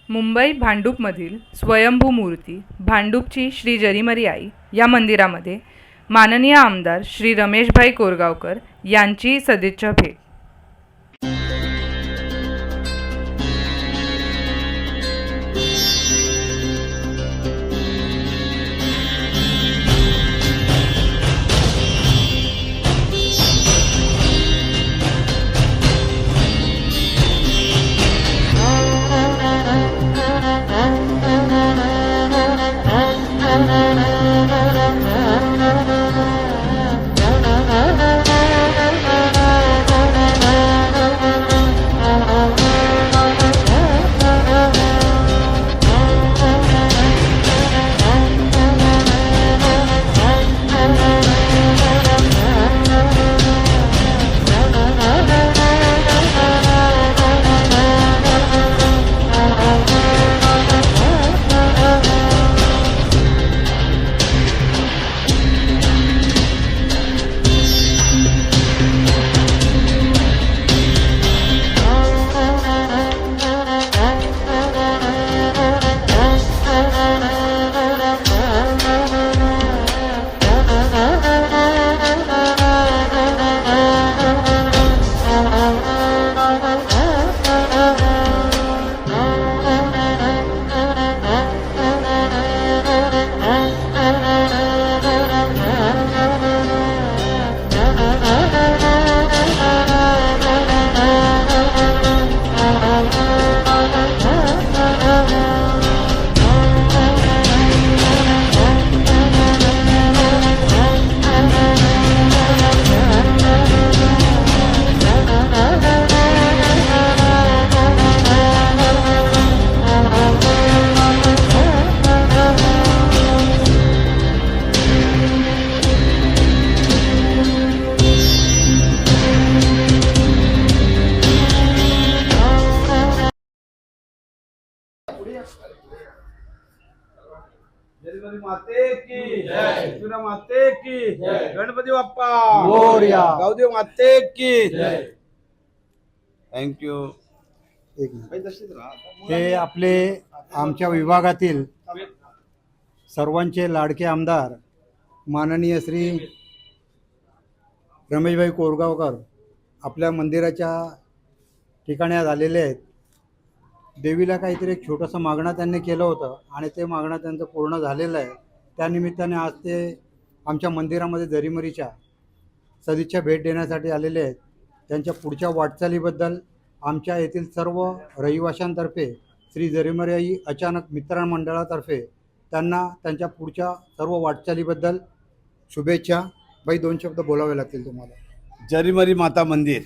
मुंबई भांडूपमधील स्वयंभू मूर्ती भांडूपची श्री जरीमरी आई या मंदिरामध्ये माननीय आमदार श्री रमेशभाई कोरगावकर यांची सदिच्छा भेट। जरीमरी माते की जय, माते की जय, गणपती बाप्पा मोरया, गावदेव माते की जय। थँक्यू। हे आपले आमच्या विभागातील सर्वांचे लाडके आमदार माननीय श्री रमेशभाई कोरगावकर आपल्या मंदिराच्या ठिकाणी आज आलेले आहेत। देवीला काहीतरी एक छोटंसं मागणं त्यांनी केलं होतं आणि ते मागणं त्यांचं पूर्ण झालेलं आहे। त्यानिमित्ताने आज ते आमच्या मंदिरामध्ये जरीमरीच्या सदिच्छा भेट देण्यासाठी आलेले आहेत। त्यांच्या पुढच्या वाटचालीबद्दल आमच्या येथील सर्व रहिवाशांतर्फे श्री जरीमरी आई अचानक मित्र मंडळातर्फे त्यांना त्यांच्या पुढच्या सर्व वाटचालीबद्दल शुभेच्छा। भाई 2 शब्द बोलावे लागतील तुम्हाला। जरीमरी माता मंदिर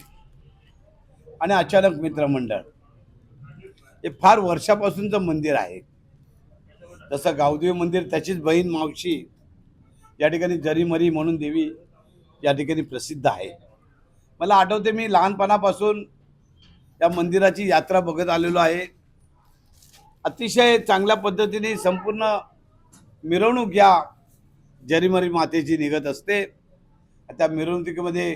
आणि अचानक मित्र मंडळ हे फार वर्षापासूनचं मंदिर आहे। जसं गावदेव मंदिर त्याचीच बहीण मावशी या ठिकाणी जरीमरी म्हणून देवी या ठिकाणी प्रसिद्ध आहे। मला आठवते मी लहानपणापासून या मंदिराची यात्रा बघत आलेलो आहे। अतिशय चांगल्या पद्धतीने संपूर्ण मिरवणूक या जरीमरी मातेची निघत असते। त्या मिरवणुकीमध्ये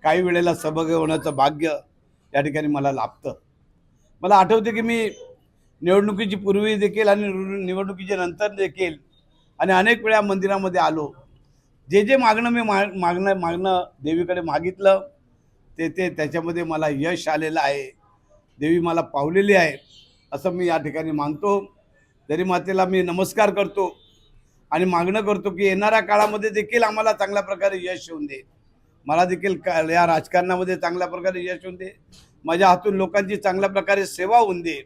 काही वेळेला सहभागी होण्याचं भाग्य या ठिकाणी मला लाभतं। मला आठवते की मी निवडणुकीची पूर्वी देखील आणि निवडणुकीच्या नंतर देखील आणि अनेक वेळा मंदिरामध्ये आलो। जे मागणं मी मागणं देवीकडे मागितलं ते त्याच्यामध्ये मला यश आलेलं आहे। देवी मला पावलेली आहे असं मी या ठिकाणी मानतो। जरी मातेला मी नमस्कार करतो आणि मागणं करतो की येणाऱ्या काळामध्ये देखील आम्हाला चांगल्या प्रकारे यश येऊन दे। मला देखील या राजकारणामध्ये चांगल्या प्रकारे यश येऊन दे। माझ्या हातून लोकांची चांगल्या प्रकारे सेवा होऊन दे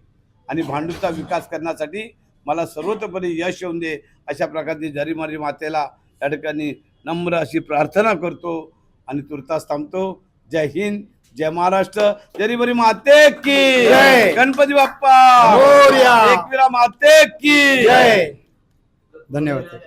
आणि भांडूपचा विकास करण्यासाठी मला सर्वतोपरी यश येऊन दे अशा प्रकारची जरीमरी मातेला या ठिकाणी नम्र अशी प्रार्थना करतो आणि तुर्तास थांबतो। जय हिंद, जय महाराष्ट्र। जरीमरी माते की जय, गणपती बाप्पा मोरया, एकविरा माते की जय। धन्यवाद।